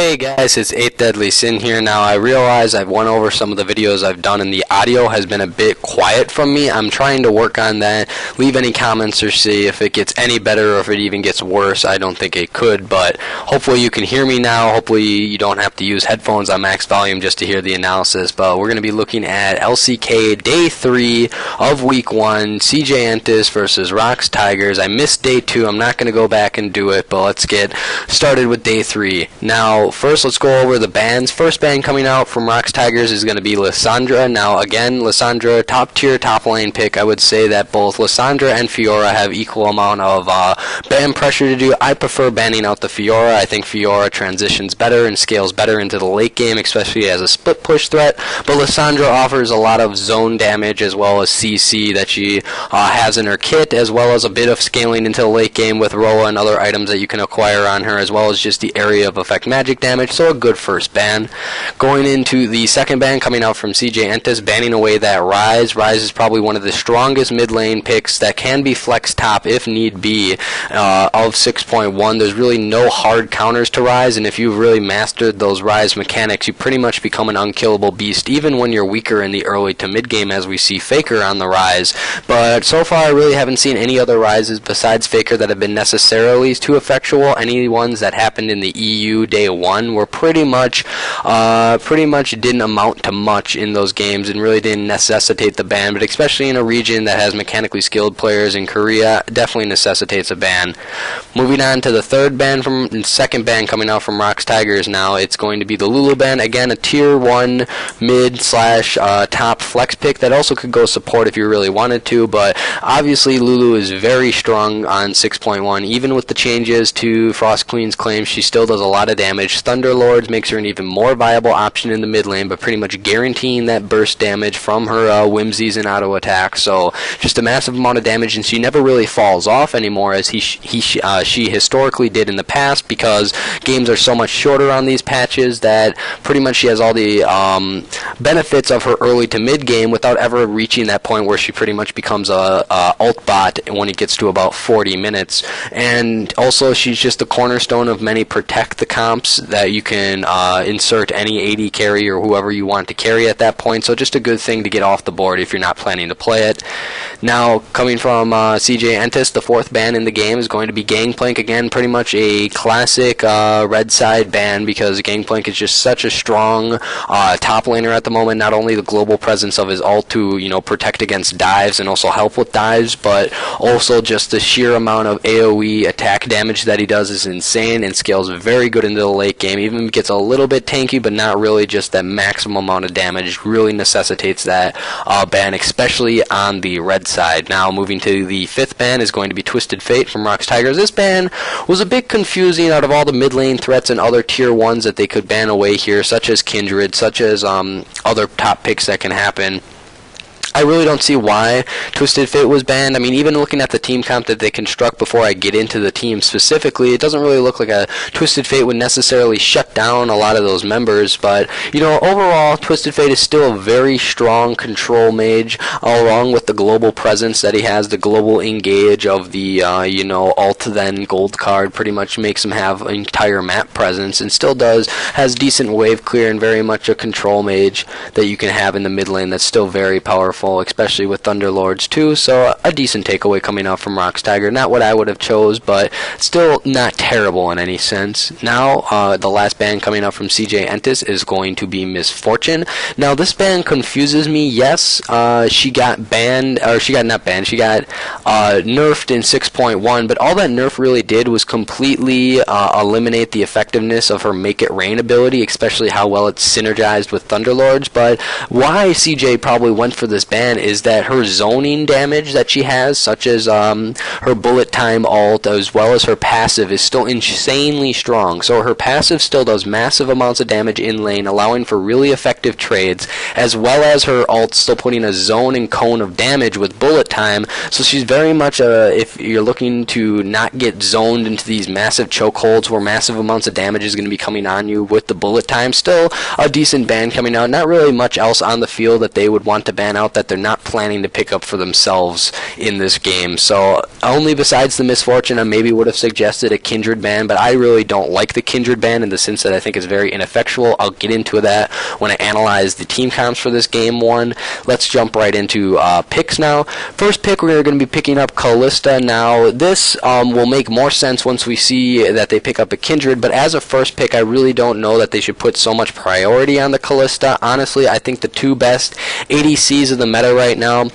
Hey guys, it's 8 Deadly Sin here. Now I realize I've went over some of the videos I've done and the audio has been a bit quiet from me. I'm trying to work on that. Leave any comments or see if it gets any better or if it even gets worse. I don't think it could, but hopefully you can hear me now. Hopefully you don't have to use headphones on max volume just to hear the analysis. But we're going to be looking at LCK Day 3 of Week 1, CJ Entus versus ROX Tigers. I missed Day 2. I'm not going to go back and do it, but let's get started with Day 3. Now, first, let's go over the bans. First ban coming out from ROX Tigers is going to be Lissandra. Now, again, Lissandra, top tier, top lane pick. I would say that both Lissandra and Fiora have equal amount of ban pressure to do. I prefer banning out the Fiora. I think Fiora transitions better and scales better into the late game, especially as a split push threat. But Lissandra offers a lot of zone damage as well as CC that she has in her kit, as well as a bit of scaling into the late game with Roa and other items that you can acquire on her, as well as just the area of effect magic damage. So a good first ban. Going into the second ban coming out from CJ Entus, banning away that Ryze. Ryze is probably one of the strongest mid lane picks that can be flex top if need be of 6.1. There's really no hard counters to Ryze, and if you've really mastered those Ryze mechanics, you pretty much become an unkillable beast even when you're weaker in the early to mid game, as we see Faker on the Ryze. But so far I really haven't seen any other Ryzes besides Faker that have been necessarily too effectual. Any ones that happened in the EU Day 1 were pretty much didn't amount to much in those games and really didn't necessitate the ban, but especially in a region that has mechanically skilled players in Korea, definitely necessitates a ban. Moving on to the second ban coming out from ROX Tigers now, it's going to be the Lulu ban. Again, a tier 1 mid slash top flex pick that also could go support if you really wanted to, but obviously Lulu is very strong on 6.1. Even with the changes to Frost Queen's claims, she still does a lot of damage. Thunderlords makes her an even more viable option in the mid lane, but pretty much guaranteeing that burst damage from her whimsies and auto attack. So just a massive amount of damage, and she never really falls off anymore as she historically did in the past, because games are so much shorter on these patches that pretty much she has all the benefits of her early to mid game without ever reaching that point where she pretty much becomes a ult bot when it gets to about 40 minutes. And also she's just the cornerstone of many protect the comps that you can insert any AD carry or whoever you want to carry at that point, so just a good thing to get off the board if you're not planning to play it. Now, coming from CJ Entus, the fourth ban in the game is going to be Gangplank. Again, pretty much a classic red side ban, because Gangplank is just such a strong top laner at the moment. Not only the global presence of his ult to protect against dives and also help with dives, but also just the sheer amount of AoE attack damage that he does is insane and scales very good into the late game. Even gets a little bit tanky, but not really just that maximum amount of damage. Really necessitates that ban, especially on the red side. Now, moving to the fifth ban is going to be Twisted Fate from ROX Tigers. This ban was a bit confusing out of all the mid lane threats and other tier 1s that they could ban away here, such as Kindred, such as other top picks that can happen. I really don't see why Twisted Fate was banned. I mean, even looking at the team comp that they construct before I get into the team specifically, it doesn't really look like a Twisted Fate would necessarily shut down a lot of those members. But, overall, Twisted Fate is still a very strong control mage, along with the global presence that he has, the global engage of the, alt then gold card pretty much makes him have an entire map presence, and still has decent wave clear and very much a control mage that you can have in the mid lane that's still very powerful, especially with Thunderlords too. So a decent takeaway coming out from ROX Tiger. Not what I would have chose, but still not terrible in any sense. Now, the last ban coming out from CJ Entus is going to be Misfortune. Now, this ban confuses me. Yes, she got banned, or she got not banned, she got nerfed in 6.1, but all that nerf really did was completely eliminate the effectiveness of her Make It Rain ability, especially how well it's synergized with Thunderlords. But why CJ probably went for this ban is that her zoning damage that she has, such as her bullet time ult as well as her passive, is still insanely strong. So her passive still does massive amounts of damage in lane, allowing for really effective trades, as well as her ult still putting a zone and cone of damage with bullet time. So she's very much if you're looking to not get zoned into these massive chokeholds where massive amounts of damage is going to be coming on you with the bullet time, still a decent ban coming out. Not really much else on the field that they would want to ban out that they're not planning to pick up for themselves in this game. So only besides the misfortune, I maybe would have suggested a Kindred ban, but I really don't like the Kindred ban in the sense that I think it's very ineffectual. I'll get into that when I analyze the team comps for this game one. Let's jump right into picks now. First pick, we're going to be picking up Kalista. Now, this will make more sense once we see that they pick up a Kindred, but as a first pick, I really don't know that they should put so much priority on the Kalista. Honestly, I think the two best ADCs of the meta right now,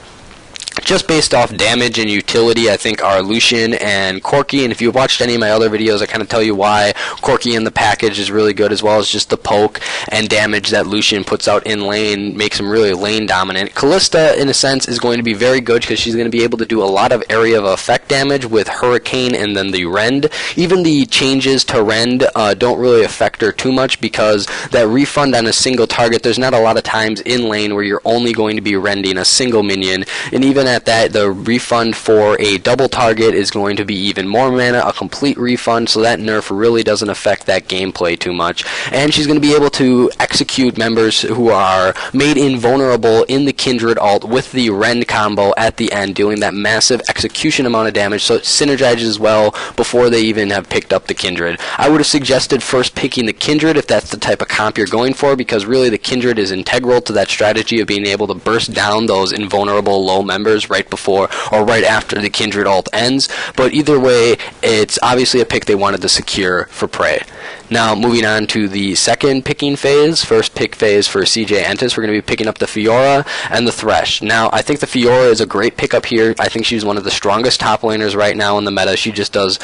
just based off damage and utility, I think are Lucian and Corki. And if you've watched any of my other videos, I kind of tell you why Corki in the package is really good, as well as just the poke and damage that Lucian puts out in lane makes him really lane dominant. Kalista, in a sense, is going to be very good because she's going to be able to do a lot of area of effect damage with Hurricane and then the Rend. Even the changes to Rend don't really affect her too much because that refund on a single target, there's not a lot of times in lane where you're only going to be rending a single minion, and even at that, the refund for a double target is going to be even more mana, a complete refund, so that nerf really doesn't affect that gameplay too much. And she's going to be able to execute members who are made invulnerable in the Kindred ult with the Rend combo at the end, doing that massive execution amount of damage, so it synergizes well before they even have picked up the Kindred. I would have suggested first picking the Kindred if that's the type of comp you're going for, because really the Kindred is integral to that strategy of being able to burst down those invulnerable low members right before or right after the Kindred ult ends. But either way, it's obviously a pick they wanted to secure for Prey. Now, moving on to the second picking phase, first pick phase for CJ Entis, we're going to be picking up the Fiora and the Thresh. Now, I think the Fiora is a great pickup here. I think she's one of the strongest top laners right now in the meta. She just does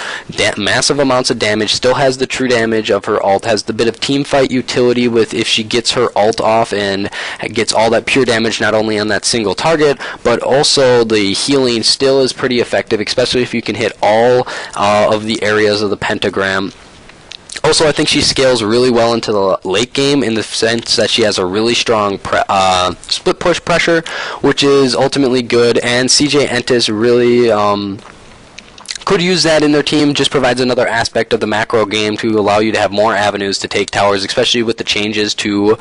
massive amounts of damage, still has the true damage of her ult, has the bit of team fight utility with if she gets her ult off and gets all that pure damage not only on that single target, but also the healing still is pretty effective, especially if you can hit all of the areas of the pentagram. Also, I think she scales really well into the late game in the sense that she has a really strong split push pressure, which is ultimately good, and CJ Entis really could use that in their team. Just provides another aspect of the macro game to allow you to have more avenues to take towers, especially with the changes to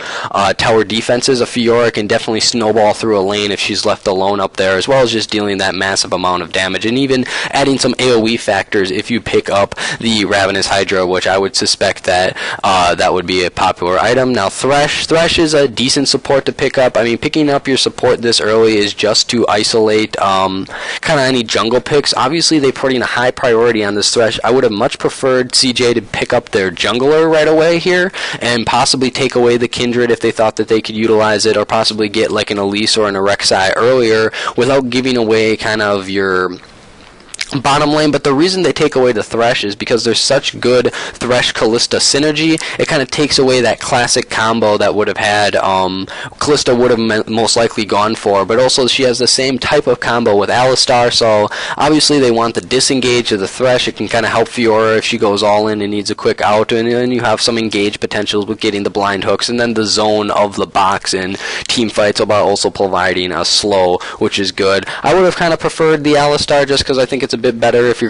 tower defenses. A Fiora can definitely snowball through a lane if she's left alone up there, as well as just dealing that massive amount of damage, and even adding some AoE factors if you pick up the Ravenous Hydra, which I would suspect that that would be a popular item. Now, Thresh is a decent support to pick up. I mean, picking up your support this early is just to isolate kind of any jungle picks. Obviously, they put in a high priority on this Thresh. I would have much preferred CJ to pick up their jungler right away here and possibly take away the Kindred if they thought that they could utilize it, or possibly get like an Elise or an Rek'Sai earlier without giving away kind of your bottom lane. But the reason they take away the Thresh is because there's such good Thresh-Kalista synergy. It kind of takes away that classic combo that would have had Kalista would have most likely gone for, but also she has the same type of combo with Alistar, so obviously they want the disengage of the Thresh. It can kind of help Fiora if she goes all in and needs a quick out, and then you have some engage potentials with getting the blind hooks, and then the zone of the box in team fights while also providing a slow, which is good. I would have kind of preferred the Alistar just because I think it's a bit better if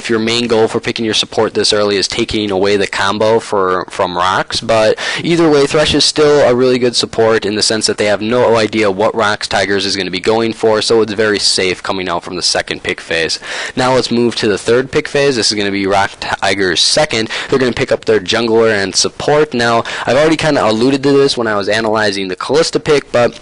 your main goal for picking your support this early is taking away the combo from ROX. But either way, Thresh is still a really good support in the sense that they have no idea what ROX Tigers is going to be going for, so it's very safe coming out from the second pick phase. Now let's move to the third pick phase. This is going to be ROX Tigers second. They're going to pick up their jungler and support. Now, I've already kind of alluded to this when I was analyzing the Kalista pick, but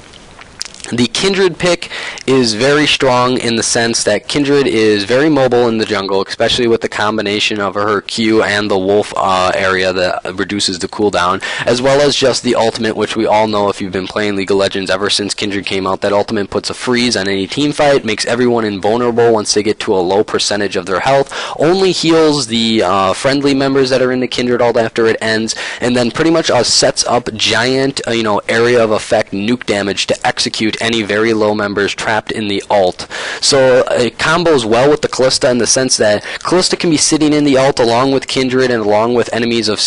the Kindred pick is very strong in the sense that Kindred is very mobile in the jungle, especially with the combination of her Q and the Wolf area that reduces the cooldown, as well as just the ultimate, which we all know if you've been playing League of Legends ever since Kindred came out. That ultimate puts a freeze on any team fight, makes everyone invulnerable once they get to a low percentage of their health, only heals the friendly members that are in the Kindred ult after it ends, and then pretty much sets up giant area of effect nuke damage to execute any very low members trapped in the ult. So it combos well with the Kalista in the sense that Kalista can be sitting in the ult along with Kindred and along with enemies of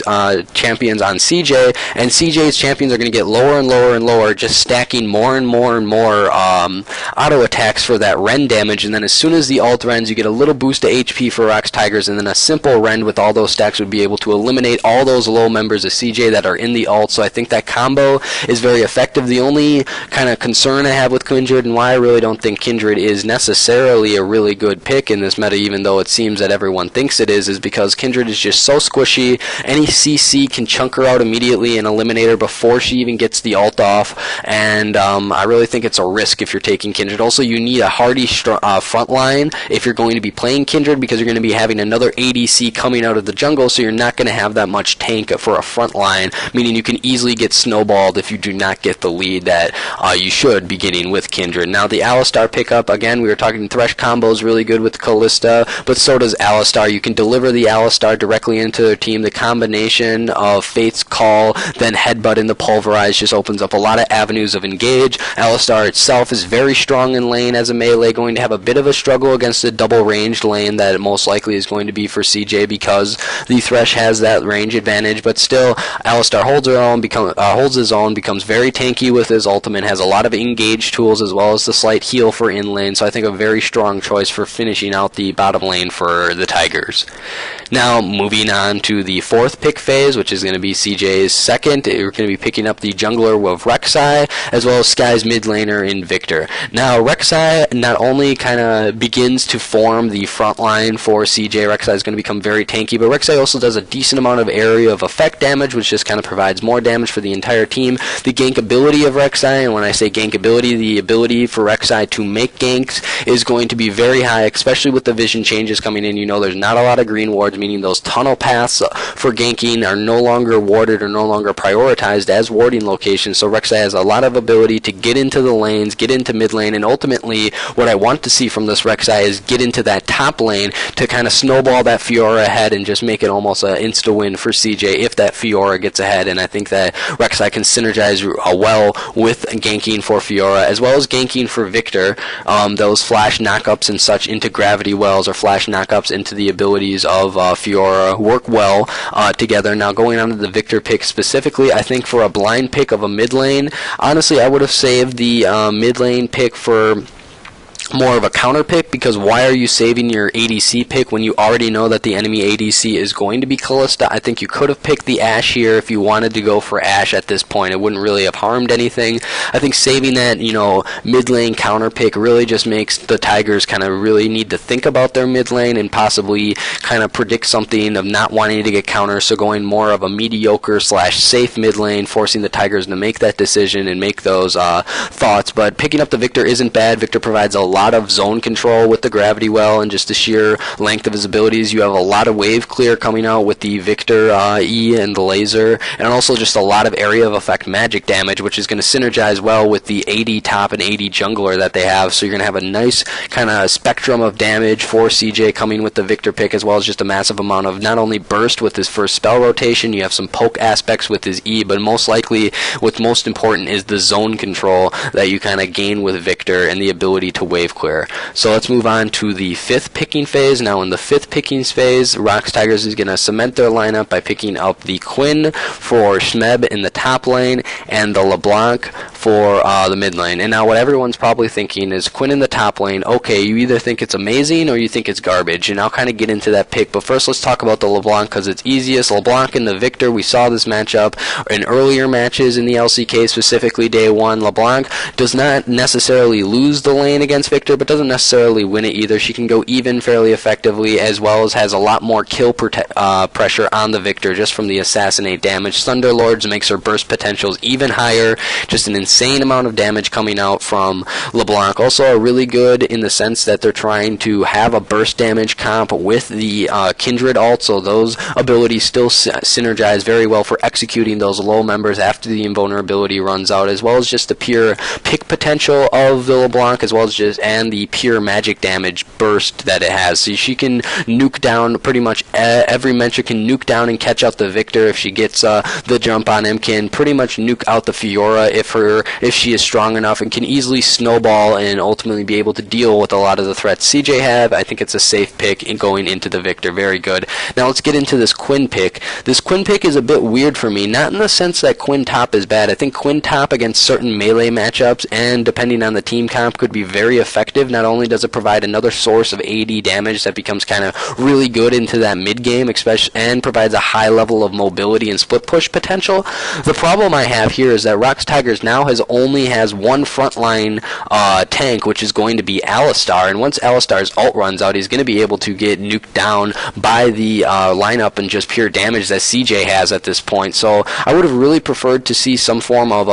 champions on CJ, and CJ's champions are going to get lower and lower and lower, just stacking more and more and more auto attacks for that Rend damage, and then as soon as the ult rends, you get a little boost to HP for ROX Tigers, and then a simple Rend with all those stacks would be able to eliminate all those low members of CJ that are in the ult. So I think that combo is very effective. The only kind of concern concern I have with Kindred and why I really don't think Kindred is necessarily a really good pick in this meta, even though it seems that everyone thinks it is because Kindred is just so squishy. Any CC can chunk her out immediately and eliminate her before she even gets the ult off, and I really think it's a risk if you're taking Kindred. Also, you need a hardy front line if you're going to be playing Kindred, because you're going to be having another ADC coming out of the jungle, so you're not going to have that much tank for a front line, meaning you can easily get snowballed if you do not get the lead that you should be getting with Kindred. Now, the Alistar pickup, again, we were talking Thresh combos really good with Kalista, but so does Alistar. You can deliver the Alistar directly into their team. The combination of Fate's Call, then Headbutt into Pulverize just opens up a lot of avenues of engage. Alistar itself is very strong in lane as a melee, going to have a bit of a struggle against the double ranged lane that most likely is going to be for CJ because the Thresh has that range advantage, but still Alistar holds his own, becomes very tanky with his ultimate, has a lot of engage tools as well as the slight heal for in lane, so I think a very strong choice for finishing out the bottom lane for the Tigers. Now moving on to the fourth pick phase, which is going to be CJ's second. We're going to be picking up the jungler of Rek'Sai as well as Sky's mid laner in Victor. Now Rek'Sai not only kind of begins to form the front line for CJ, Rek'Sai is going to become very tanky, but Rek'Sai also does a decent amount of area of effect damage, which just kind of provides more damage for the entire team. The gank ability of Rek'Sai, and when I say gank ability, the ability for Rek'Sai to make ganks is going to be very high, especially with the vision changes coming in. You know, there's not a lot of green wards, meaning those tunnel paths for ganking are no longer warded or no longer prioritized as warding locations, so Rek'Sai has a lot of ability to get into the lanes, get into mid lane, and ultimately what I want to see from this Rek'Sai is get into that top lane to kind of snowball that Fiora ahead and just make it almost an insta-win for CJ if that Fiora gets ahead, and I think that Rek'Sai can synergize well with ganking for Fiora as well as ganking for Victor. Those flash knockups and such into gravity wells or flash knockups into the abilities of Fiora work well together. Now going on to the Victor pick specifically, I think for a blind pick of a mid lane, honestly I would have saved the mid lane pick for more of a counter pick, because why are you saving your ADC pick when you already know that the enemy ADC is going to be Kalista? I think you could have picked the Ashe here if you wanted to go for Ashe at this point. It wouldn't really have harmed anything. I think saving that, mid lane counter pick really just makes the Tigers kind of really need to think about their mid lane and possibly kind of predict something of not wanting to get counters, so going more of a mediocre / safe mid lane, forcing the Tigers to make that decision and make those thoughts. But picking up the Victor isn't bad. Victor provides a lot of zone control with the gravity well and just the sheer length of his abilities. You have a lot of wave clear coming out with the Victor E and the laser, and also just a lot of area of effect magic damage, which is going to synergize well with the AD top and AD jungler that they have. So you're going to have a nice kind of spectrum of damage for CJ coming with the Victor pick, as well as just a massive amount of not only burst with his first spell rotation, you have some poke aspects with his E, but most likely what's most important is the zone control that you kind of gain with Victor and the ability to wave clear. So let's move on to the fifth picking phase. Now in the fifth picking phase, ROX Tigers is going to cement their lineup by picking up the Quinn for Shmeb in the top lane and the LeBlanc for the mid lane. And now what everyone's probably thinking is Quinn in the top lane, okay, you either think it's amazing or you think it's garbage, and I'll kind of get into that pick, but first let's talk about the LeBlanc because it's easiest. LeBlanc and the Victor, we saw this matchup in earlier matches in the LCK, specifically day one. LeBlanc does not necessarily lose the lane against Victor, but doesn't necessarily win it either. She can go even fairly effectively, as well as has a lot more kill pressure on the Victor just from the assassinate damage. Thunderlords makes her burst potentials even higher, just an insane amount of damage coming out from LeBlanc. Also are really good in the sense that they're trying to have a burst damage comp with the Kindred ult, so those abilities still synergize very well for executing those low members after the invulnerability runs out, as well as just the pure pick potential of the LeBlanc, as well as just and the pure magic damage burst that it has. So she can nuke down pretty much every mentor, can nuke down and catch out the Victor if she gets the jump on him, can pretty much nuke out the Fiora if she is strong enough, and can easily snowball and ultimately be able to deal with a lot of the threats CJ have. I think it's a safe pick in going into the Victor. Very good. Now let's get into this Quinn pick. This Quinn pick is a bit weird for me, not in the sense that Quinn top is bad. I think Quinn top against certain melee matchups and depending on the team comp could be very effective. Not only does it provide another source of AD damage that becomes kind of really good into that mid game, especially, and provides a high level of mobility and split push potential. The problem I have here is that ROX Tigers now only has one frontline tank, which is going to be Alistar, and once Alistar's ult runs out, he's going to be able to get nuked down by the lineup and just pure damage that CJ has at this point. So I would have really preferred to see some form of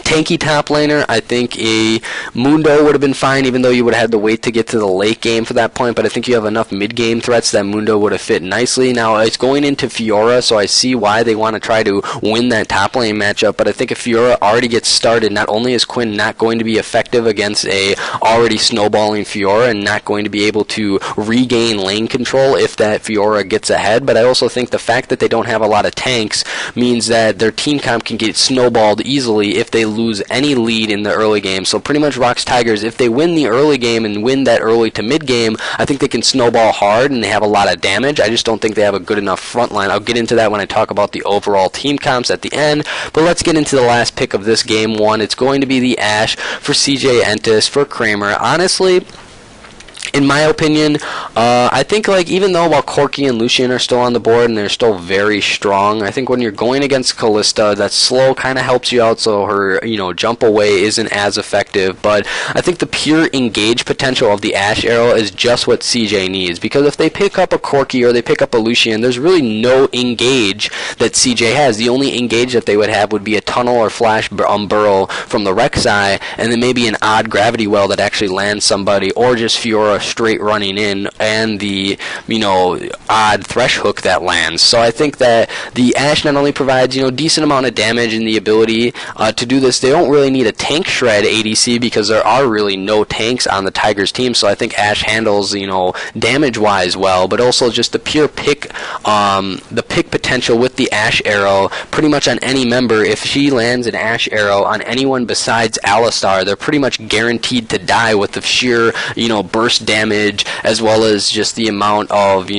tanky top laner. I think a Mundo would have been fine, even though you would have had to wait to get to the late game for that point, but I think you have enough mid-game threats that Mundo would have fit nicely. Now, it's going into Fiora, so I see why they want to try to win that top lane matchup, but I think if Fiora already gets started, not only is Quinn not going to be effective against a already snowballing Fiora and not going to be able to regain lane control if that Fiora gets ahead, but I also think the fact that they don't have a lot of tanks means that their team comp can get snowballed easily if they lose any lead in the early game. So pretty much ROX Tigers, if they win the early game and win that early to mid game, I think they can snowball hard and they have a lot of damage. I just don't think they have a good enough front line. I'll get into that when I talk about the overall team comps at the end, but let's get into the last pick of this game one. It's going to be the Ashe for CJ Entis for Kramer. Honestly, in my opinion, I think, like, even though while Corki and Lucian are still on the board and they're still very strong, I think when you're going against Kalista, that slow kind of helps you out, so her, jump away isn't as effective. But I think the pure engage potential of the Ashe arrow is just what CJ needs, because if they pick up a Corki or they pick up a Lucian, there's really no engage that CJ has. The only engage that they would have would be a tunnel or flash burrow from the Rek'Sai, and then maybe an odd gravity well that actually lands somebody, or just Fiora straight running in, and the odd thresh hook that lands. So I think that the Ashe not only provides decent amount of damage and the ability to do this. They don't really need a tank shred ADC because there are really no tanks on the Tigers team. So I think Ashe handles damage wise well, but also just the pure pick potential with the Ashe arrow pretty much on any member. If she lands an Ashe arrow on anyone besides Alistar, they're pretty much guaranteed to die with the sheer burst damage, as well as just the amount of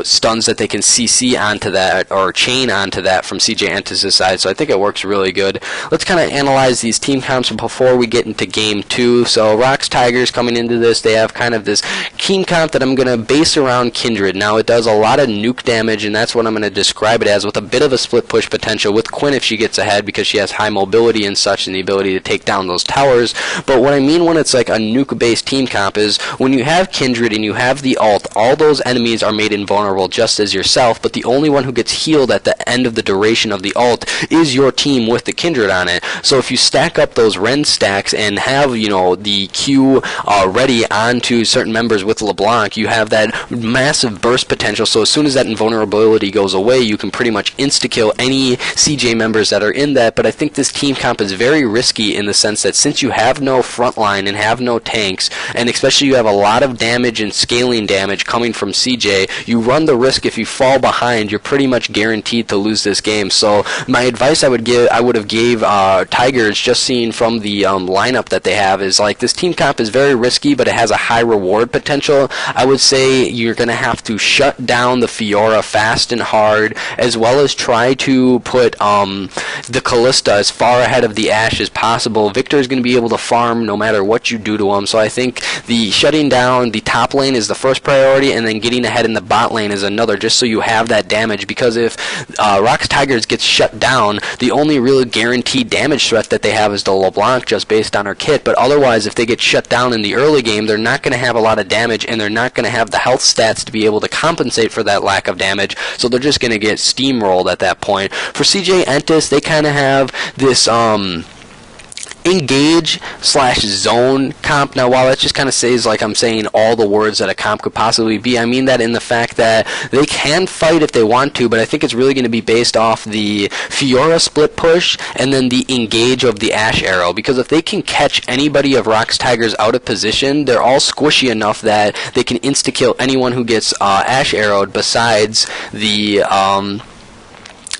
stuns that they can CC onto that or chain onto that from CJ Entis' side. So I think it works really good. Let's kind of analyze these team comps before we get into game 2. So ROX Tigers coming into this, they have kind of this team comp that I'm going to base around Kindred. Now it does a lot of nuke damage, and that's what I'm going to describe it as, with a bit of a split push potential with Quinn if she gets ahead, because she has high mobility and such and the ability to take down those towers. But what I mean when it's like a nuke based team comp is when you have Kindred and you have the ult, all those enemies are made invulnerable just as yourself, but the only one who gets healed at the end of the duration of the ult is your team with the Kindred on it. So if you stack up those Ren stacks and have the Q ready onto certain members with LeBlanc, you have that massive burst potential. So as soon as that invulnerability goes away, you can pretty much insta-kill any CJ members that are in that. But I think this team comp is very risky in the sense that since you have no frontline and have no tanks, and especially you have a lot of damage and scaling damage coming from CJ, you run the risk if you fall behind, you're pretty much guaranteed to lose this game. So my advice I would have gave Tigers, just seeing from the lineup that they have, is like this team comp is very risky, but it has a high reward potential. I would say you're going to have to shut down the Fiora fast and hard, as well as try to put the Kalista as far ahead of the Ashe as possible. Victor is going to be able to farm no matter what you do to him, so I think the shutting down the top lane is the first priority, and then getting ahead in the bot lane is another, just so you have that damage, because if ROX Tigers gets shut down, the only real guaranteed damage threat that they have is the LeBlanc, just based on her kit. But otherwise, if they get shut down in the early game, they're not going to have a lot of damage, and they're not going to have the health stats to be able to compensate for that lack of damage, so they're just going to get steamrolled at that point. For CJ Entis, they kind of have this engage / zone comp. Now, while that just kind of says like I'm saying all the words that a comp could possibly be, I mean that in the fact that they can fight if they want to, but I think it's really going to be based off the Fiora split push and then the engage of the Ashe arrow, because if they can catch anybody of ROX Tigers out of position, they're all squishy enough that they can insta-kill anyone who gets Ashe arrowed besides the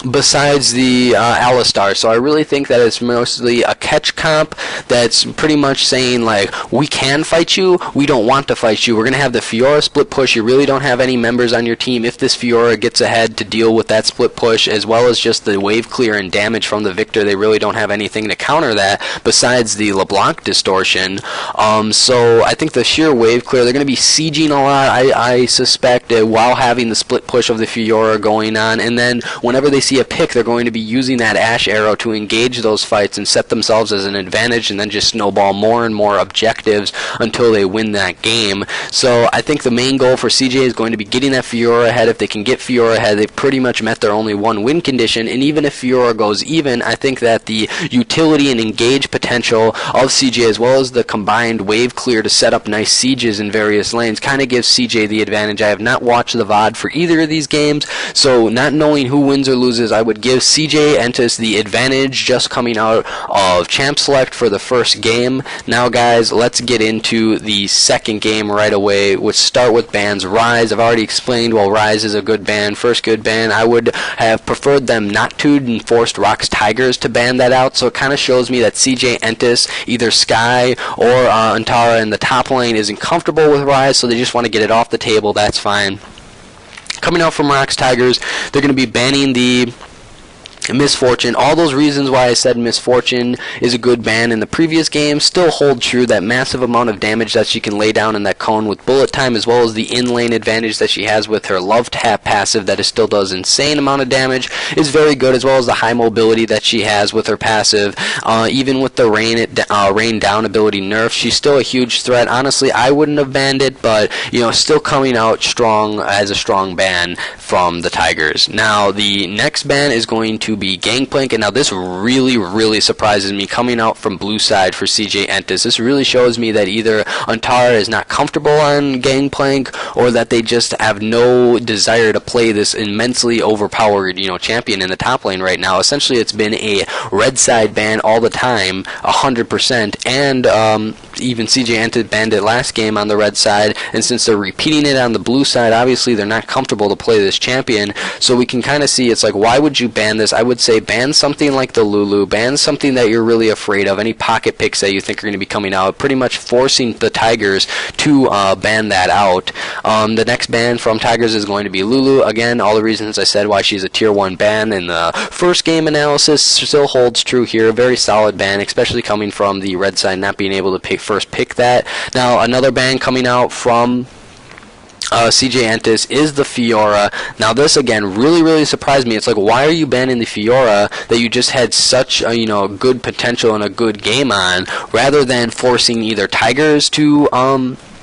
Alistar. So I really think that it's mostly a catch comp that's pretty much saying like, we can fight you, we don't want to fight you. We're going to have the Fiora split push. You really don't have any members on your team if this Fiora gets ahead to deal with that split push, as well as just the wave clear and damage from the Victor. They really don't have anything to counter that besides the LeBlanc distortion. So I think the sheer wave clear, they're going to be sieging a lot, I suspect, while having the split push of the Fiora going on, and then whenever they see a pick, they're going to be using that Ash arrow to engage those fights and set themselves as an advantage, and then just snowball more and more objectives until they win that game. So I think the main goal for CJ is going to be getting that Fiora ahead. If they can get Fiora ahead, they've pretty much met their only one win condition, and even if Fiora goes even, I think that the utility and engage potential of CJ, as well as the combined wave clear to set up nice sieges in various lanes, kind of gives CJ the advantage. I have not watched the VOD for either of these games, so not knowing who wins or loses, I would give CJ Entis the advantage just coming out of Champ Select for the first game. Now guys, let's get into the second game right away. Let's start with bans. Rise, I've already explained, well, Rise is a good ban, first good ban. I would have preferred them not to and forced ROX Tigers to ban that out, so it kind of shows me that CJ Entis, either Sky or Antara in the top lane, isn't comfortable with Rise, so they just want to get it off the table. That's fine. Coming out from ROX Tigers, they're going to be banning the Misfortune. All those reasons why I said Misfortune is a good ban in the previous game still hold true. That massive amount of damage that she can lay down in that cone with bullet time, as well as the in-lane advantage that she has with her love tap passive that still does insane amount of damage, is very good, as well as the high mobility that she has with her passive. Even with the rain down ability nerf, she's still a huge threat. Honestly, I wouldn't have banned it, but you know, still coming out strong as a strong ban from the Tigers. Now the next ban is going to be Gangplank, and now this really surprises me coming out from blue side for CJ Entis. This really shows me that either Antara is not comfortable on Gangplank, or that they just have no desire to play this immensely overpowered, you know, champion in the top lane right now. Essentially, it's been a red side ban all the time, 100%, and even CJ Entis banned it last game on the red side, and since they're repeating it on the blue side, obviously they're not comfortable to play this champion. So we can kind of see, it's like, why would you ban this? I would say ban something like the Lulu, ban something that you're really afraid of, any pocket picks that you think are going to be coming out, pretty much forcing the Tigers to ban that out. The next ban from Tigers is going to be Lulu. Again, all the reasons I said why she's a tier 1 ban in the first game analysis still holds true here. Very solid ban, especially coming from the red side, not being able to first pick that. Now another ban coming out from CJ Entis is the Fiora. Now this again really surprised me. It's like, why are you banning the Fiora that you just had such a, you know, good potential and a good game on, rather than forcing either Tigers to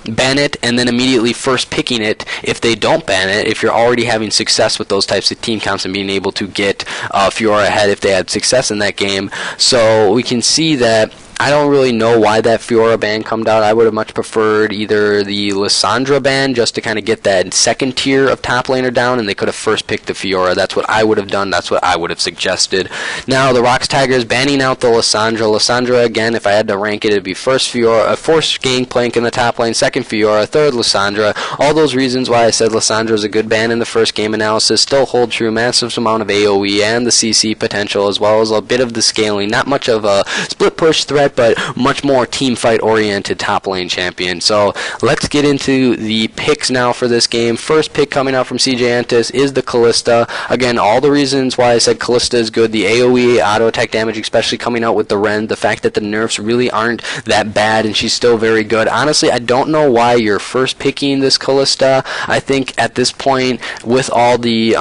ban it and then immediately first picking it if they don't ban it, if you're already having success with those types of team counts and being able to get Fiora ahead if they had success in that game. So we can see that I don't really know why that Fiora ban come out. I would have much preferred either the Lissandra ban, just to kind of get that second tier of top laner down, and they could have first picked the Fiora. That's what I would have done. That's what I would have suggested. Now the ROX Tigers banning out the Lissandra. Lissandra, again, if I had to rank it, it'd be first Fiora, first Gangplank in the top lane, second Fiora, third Lissandra. All those reasons why I said Lissandra is a good ban in the first game analysis still hold true. Massive amount of AoE and the CC potential, as well as a bit of the scaling. Not much of a split push threat, but much more team fight oriented top lane champion. So let's get into the picks now for this game. First pick coming out from CJ Entis is the Kalista. Again, all the reasons why I said Kalista is good. The AoE auto attack damage, especially coming out with the Ren. The fact that the nerfs really aren't that bad and she's still very good. Honestly, I don't know why you're first picking this Kalista. I think at this point, with all the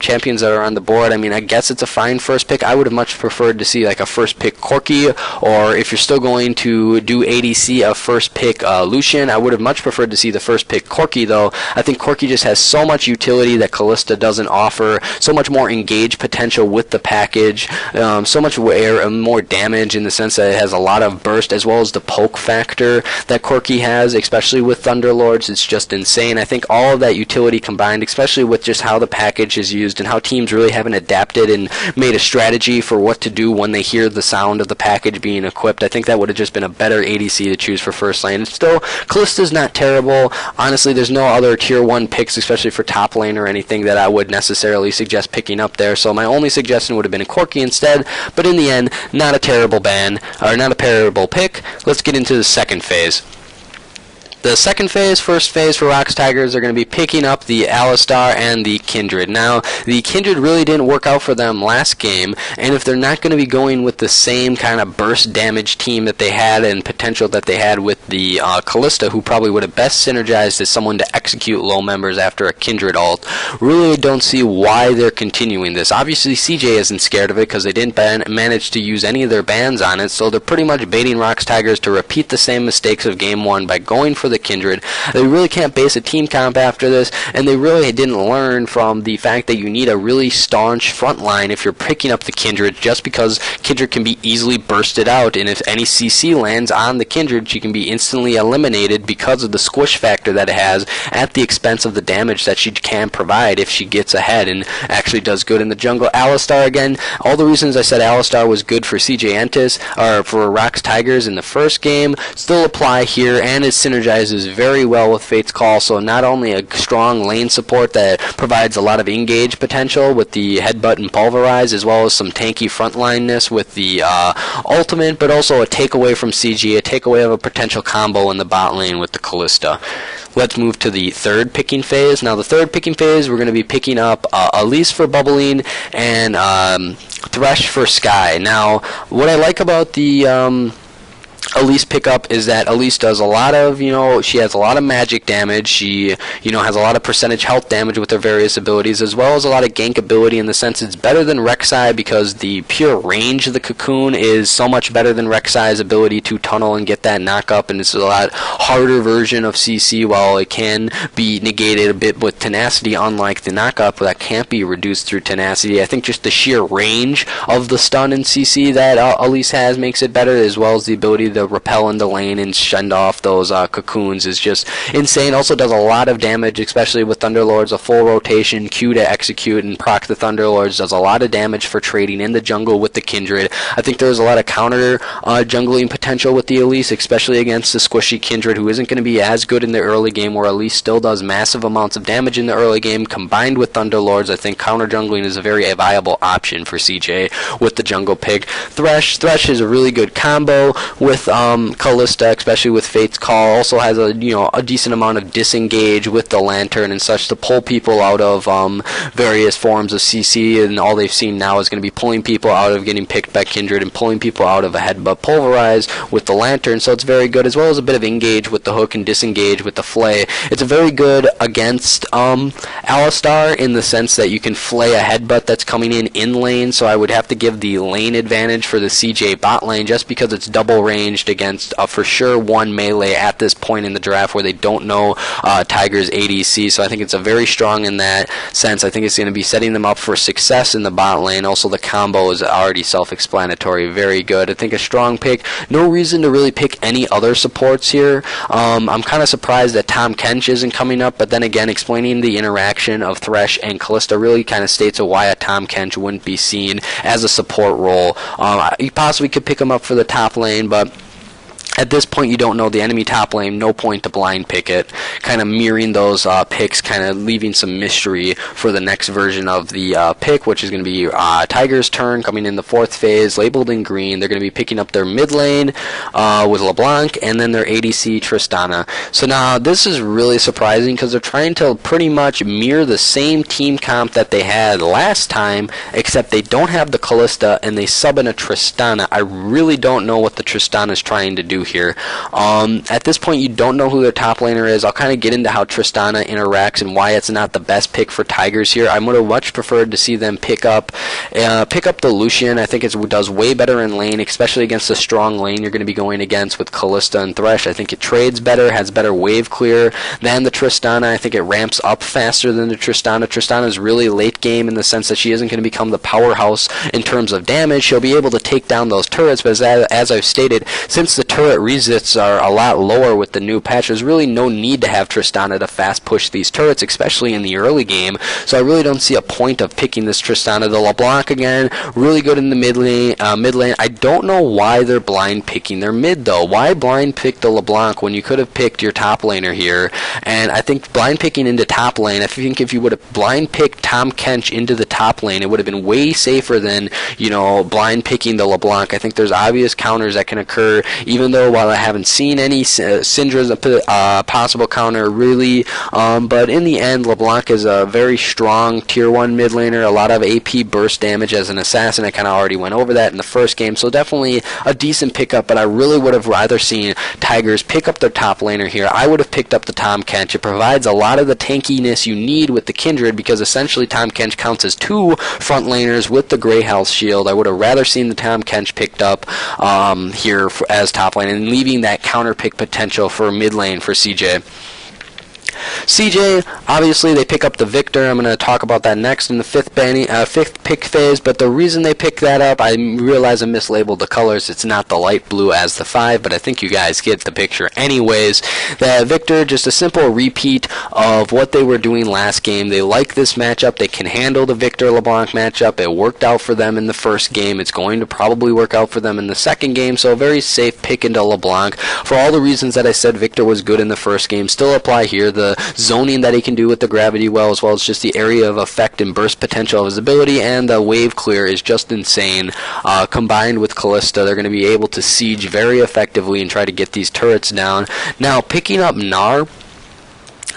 champions that are on the board, I mean, I guess it's a fine first pick. I would have much preferred to see like a first pick Corki, or if you're still going to do ADC, a first pick Lucian. I would have much preferred to see the first pick Corki, though. I think Corki just has so much utility that Kalista doesn't offer, so much more engage potential with the package, so much more damage in the sense that it has a lot of burst, as well as the poke factor that Corki has, especially with Thunderlords. It's just insane. I think all of that utility combined, especially with just how the package is used and how teams really haven't adapted and made a strategy for what to do when they hear the sound of the package being equipped, I think that would have just been a better ADC to choose for first lane. And still, Kalista's not terrible. Honestly, there's no other tier 1 picks, especially for top lane or anything, that I would necessarily suggest picking up there. So my only suggestion would have been a Corki instead. But in the end, not a terrible ban, or not a terrible pick. Let's get into the second phase. The second phase, first phase for ROX Tigers, are going to be picking up the Alistar and the Kindred. Now, the Kindred really didn't work out for them last game, and if they're not going to be going with the same kind of burst damage team that they had and potential that they had with the Kalista, who probably would have best synergized as someone to execute low members after a Kindred ult, really don't see why they're continuing this. Obviously, CJ isn't scared of it because they didn't manage to use any of their bans on it, so they're pretty much baiting ROX Tigers to repeat the same mistakes of Game 1 by going for the Kindred. They really can't base a team comp after this, and they really didn't learn from the fact that you need a really staunch front line if you're picking up the Kindred, just because Kindred can be easily bursted out, and if any CC lands on the Kindred, she can be instantly eliminated because of the squish factor that it has at the expense of the damage that she can provide if she gets ahead and actually does good in the jungle. Alistar, again, all the reasons I said Alistar was good for CJ Entis, or for ROX Tigers in the first game, still apply here, and it synergizes very well with Fate's Call, so not only a strong lane support that provides a lot of engage potential with the headbutt and pulverize, as well as some tanky frontlineness with the ultimate, but also a takeaway from CG, a takeaway of a potential combo in the bot lane with the Kalista. Let's move to the third picking phase. Now, the third picking phase, we're going to be picking up Elise for Bubbling and Thresh for Sky. Now, what I like about the Elise pickup is that Elise does a lot of, she has a lot of magic damage. She, has a lot of percentage health damage with her various abilities, as well as a lot of gank ability, in the sense it's better than Rek'Sai because the pure range of the cocoon is so much better than Rek'Sai's ability to tunnel and get that knock up, and it's a lot harder version of CC, while it can be negated a bit with tenacity, unlike the knock up that can't be reduced through tenacity. I think just the sheer range of the stun in CC that Elise has makes it better, as well as the ability to repel in the lane and send off those cocoons is just insane. Also does a lot of damage, especially with Thunderlords, a full rotation, Q to execute and proc the Thunderlords, does a lot of damage for trading in the jungle with the Kindred. I think there's a lot of counter jungling potential with the Elise, especially against the squishy Kindred, who isn't going to be as good in the early game, where Elise still does massive amounts of damage in the early game. Combined with Thunderlords, I think counter jungling is a very viable option for CJ with the jungle pick. Thresh is a really good combo with Kalista, especially with Fate's Call. Also has a decent amount of disengage with the Lantern and such to pull people out of various forms of CC, and all they've seen now is going to be pulling people out of getting picked by Kindred and pulling people out of a headbutt pulverize with the Lantern, so it's very good, as well as a bit of engage with the hook and disengage with the flay. It's very good against Alistar in the sense that you can flay a headbutt that's coming in lane, so I would have to give the lane advantage for the CJ bot lane, just because it's double ranged against for sure one melee at this point in the draft where they don't know Tiger's ADC, so I think it's a very strong in that sense. I think it's going to be setting them up for success in the bot lane. Also, the combo is already self-explanatory, very good. I think a strong pick. No reason to really pick any other supports here. I'm kind of surprised that Tahm Kench isn't coming up, but then again, explaining the interaction of Thresh and Kalista really kind of states why a Tahm Kench wouldn't be seen as a support role. You possibly could pick him up for the top lane, but at this point, you don't know the enemy top lane, no point to blind pick it. Kind of mirroring those picks, kind of leaving some mystery for the next version of the pick, which is going to be Tiger's turn, coming in the fourth phase, labeled in green. They're going to be picking up their mid lane with LeBlanc, and then their ADC Tristana. So now, this is really surprising, because they're trying to pretty much mirror the same team comp that they had last time, except they don't have the Kalista, and they sub in a Tristana. I really don't know what the Tristana is trying to do here. At this point, you don't know who their top laner is. I'll kind of get into how Tristana interacts and why it's not the best pick for Tigers here. I would have much preferred to see them pick up the Lucian. I think it does way better in lane, especially against a strong lane you're going to be going against with Kalista and Thresh. I think it trades better, has better wave clear than the Tristana. I think it ramps up faster than the Tristana. Tristana is really late game in the sense that she isn't going to become the powerhouse in terms of damage. She'll be able to take down those turrets, but as I've stated, since the turret resits are a lot lower with the new patch, there's really no need to have Tristana to fast push these turrets, especially in the early game, so I really don't see a point of picking this Tristana. The LeBlanc, again, really good in the mid lane. I don't know why they're blind picking their mid, though. Why blind pick the LeBlanc when you could have picked your top laner here? And I think blind picking into top lane, I think if you would have blind picked Tahm Kench into the top lane, it would have been way safer than, blind picking the LeBlanc. I think there's obvious counters that can occur, even though still, while I haven't seen any Syndra's possible counter really, but in the end, LeBlanc is a very strong tier 1 mid laner, a lot of AP burst damage as an assassin. I kind of already went over that in the first game, so definitely a decent pickup, but I really would have rather seen Tigers pick up their top laner here. I would have picked up the Tahm Kench. It provides a lot of the tankiness you need with the Kindred, because essentially Tahm Kench counts as 2 front laners with the Grey Health Shield. I would have rather seen the Tahm Kench picked up here as top lane, and leaving that counter pick potential for mid lane for CJ. CJ, obviously, they pick up the Victor. I'm going to talk about that next in the fifth pick phase, but the reason they pick that up, I realize I mislabeled the colors. It's not the light blue as the 5, but I think you guys get the picture anyways. The Victor, just a simple repeat of what they were doing last game. They like this matchup. They can handle the Victor LeBlanc matchup. It worked out for them in the first game. It's going to probably work out for them in the second game, so a very safe pick into LeBlanc. For all the reasons that I said Victor was good in the first game, still apply here. The zoning that he can do with the gravity well, as well as just the area of effect and burst potential of his ability, and the wave clear is just insane. Combined with Kalista, they're going to be able to siege very effectively and try to get these turrets down. Now, picking up Gnar,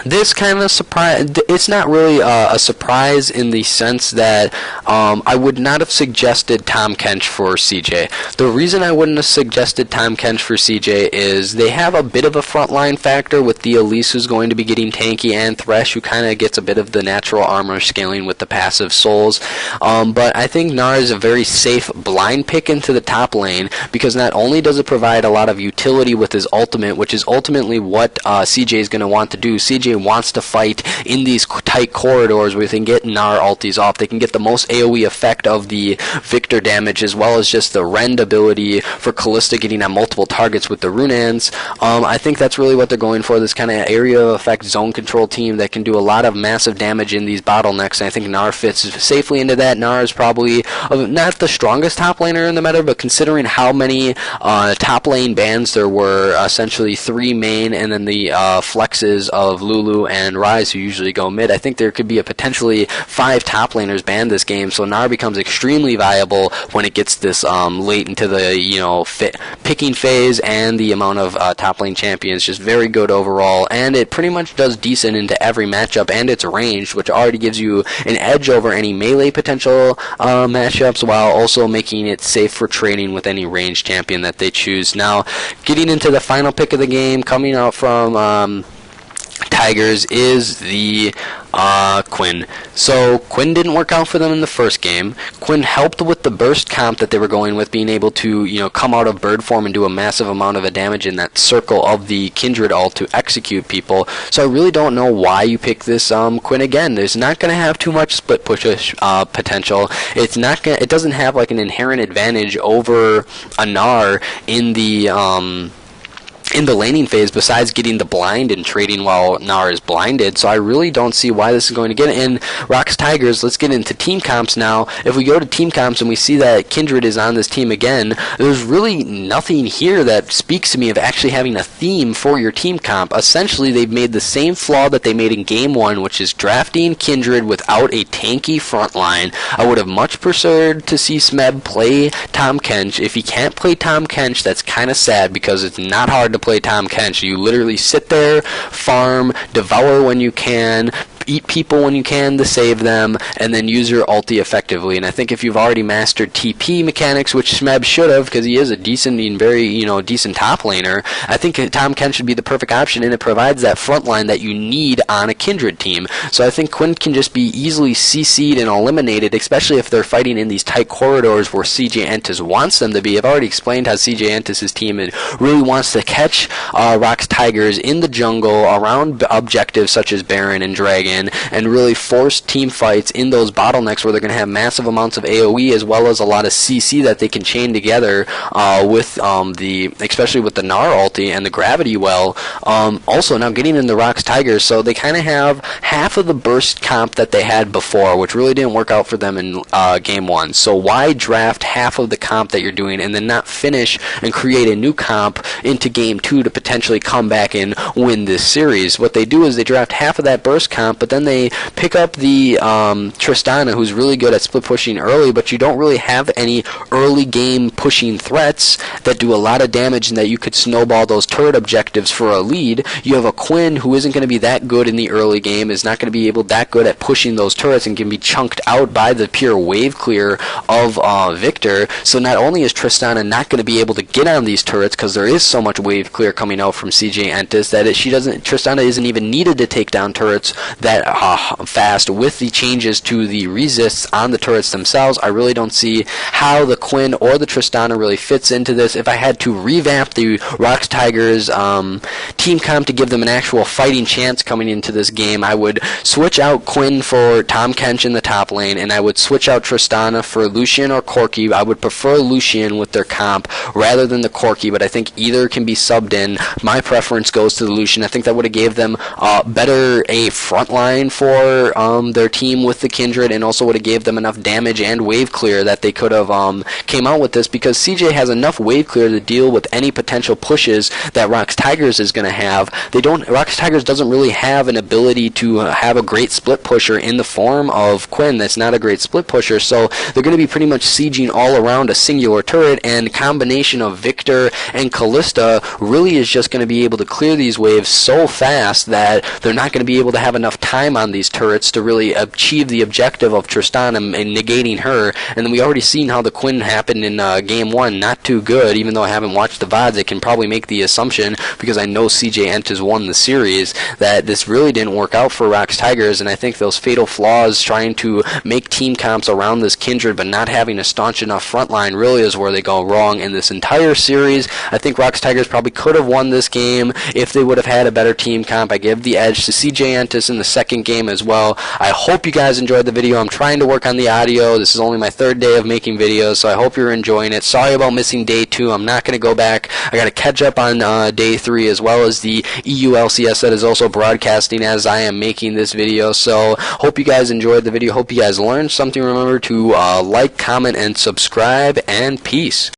this kind of surprise, it's not really a surprise in the sense that I would not have suggested Tahm Kench for CJ. The reason I wouldn't have suggested Tahm Kench for CJ is they have a bit of a frontline factor with the Elise, who's going to be getting tanky, and Thresh, who kind of gets a bit of the natural armor scaling with the passive souls. But I think Gnar is a very safe blind pick into the top lane, because not only does it provide a lot of utility with his ultimate, which is ultimately what CJ is going to want to do. CJ wants to fight in these tight corridors where they can get Gnar ultis off. They can get the most AoE effect of the Victor damage, as well as just the rend ability for Kalista getting on multiple targets with the Runans. I think that's really what they're going for, this kind of area of effect zone control team that can do a lot of massive damage in these bottlenecks, and I think Gnar fits safely into that. Gnar is probably not the strongest top laner in the meta, but considering how many top lane bans there were, essentially 3 main and then the flexes of Lulu and Ryze, who usually go mid, I think there could be a potentially 5 top laners banned this game, so Gnar becomes extremely viable when it gets this late into the picking phase, and the amount of top lane champions, just very good overall, and it pretty much does decent into every matchup, and it's ranged, which already gives you an edge over any melee potential matchups, while also making it safe for trading with any ranged champion that they choose. Now, getting into the final pick of the game, coming out from Tigers, is the Quinn. So Quinn didn't work out for them in the first game. Quinn helped with the burst comp that they were going with, being able to come out of bird form and do a massive amount of damage in that circle of the Kindred ult to execute people. So I really don't know why you pick this Quinn again. There's not going to have too much split push potential. It's not gonna, it doesn't have like an inherent advantage over a Gnar in the laning phase, besides getting the blind and trading while Gnar is blinded. So I really don't see why this is going to get it. And ROX Tigers, let's get into team comps now. If we go to team comps and we see that Kindred is on this team again, there's really nothing here that speaks to me of actually having a theme for your team comp. Essentially, they've made the same flaw that they made in game 1, which is drafting Kindred without a tanky front line. I would have much preferred to see Smeb play Tahm Kench. If he can't play Tahm Kench, that's kind of sad, because it's not hard to play Tahm Kench. You literally sit there, farm, devour when you can, eat people when you can to save them, and then use your ulti effectively. And I think if you've already mastered TP mechanics, which Smeb should have, because he is a decent and very decent top laner, I think Tahm Kench should be the perfect option, and it provides that front line that you need on a Kindred team. So I think Quinn can just be easily CC'd and eliminated, especially if they're fighting in these tight corridors where CJ Entus wants them to be. I've already explained how CJ Entus' team really wants to catch ROX Tigers in the jungle around objectives such as Baron and Dragon, and really force team fights in those bottlenecks where they're going to have massive amounts of AoE, as well as a lot of CC that they can chain together with especially with the Gnar ulti and the gravity well. Also, now getting in the ROX Tigers, so they kind of have half of the burst comp that they had before, which really didn't work out for them in game 1. So why draft half of the comp that you're doing and then not finish and create a new comp into game 2 to potentially come back and win this series? What they do is they draft half of that burst comp, but then they pick up the Tristana, who's really good at split pushing early, but you don't really have any early game pushing threats that do a lot of damage and that you could snowball those turret objectives for a lead. You have a Quinn who isn't going to be that good in the early game, is not going to be able that good at pushing those turrets, and can be chunked out by the pure wave clear of Victor. So not only is Tristana not going to be able to get on these turrets because there is so much wave clear coming out from CJ Entis that Tristana isn't even needed to take down turrets that fast. With the changes to the resists on the turrets themselves, I really don't see how the Quinn or the Tristana really fits into this. If I had to revamp the ROX Tigers team comp to give them an actual fighting chance coming into this game, I would switch out Quinn for Tom Kench in the top lane, and I would switch out Tristana for Lucian or Corki. I would prefer Lucian with their comp rather than the Corki, but I think either can be subbed in. My preference goes to the Lucian. I think that would have gave them better a front line for their team with the Kindred, and also would have gave them enough damage and wave clear that they could have came out with this, because CJ has enough wave clear to deal with any potential pushes that ROX Tigers is going to have. ROX Tigers doesn't really have an ability to have a great split pusher in the form of Quinn. That's not a great split pusher, so they're going to be pretty much sieging all around a singular turret, and combination of Victor and Callista really is just going to be able to clear these waves so fast that they're not going to be able to have enough time on these turrets to really achieve the objective of Tristana and negating her. And then we already seen how the Quinn happened in game 1, not too good. Even though I haven't watched the VODs, I can probably make the assumption, because I know CJ Entis won the series, that this really didn't work out for ROX Tigers. And I think those fatal flaws trying to make team comps around this Kindred but not having a staunch enough front line really is where they go wrong in this entire series. I think ROX Tigers probably could have won this game if they would have had a better team comp. I give the edge to CJ Entis in the second game as well. I hope you guys enjoyed the video. I'm trying to work on the audio. This is only my third day of making videos, so I hope you're enjoying it. Sorry about missing day 2. I'm not going to go back. I got to catch up on day 3, as well as the EU LCS that is also broadcasting as I am making this video. So hope you guys enjoyed the video. Hope you guys learned something. Remember to like, comment, and subscribe, and peace.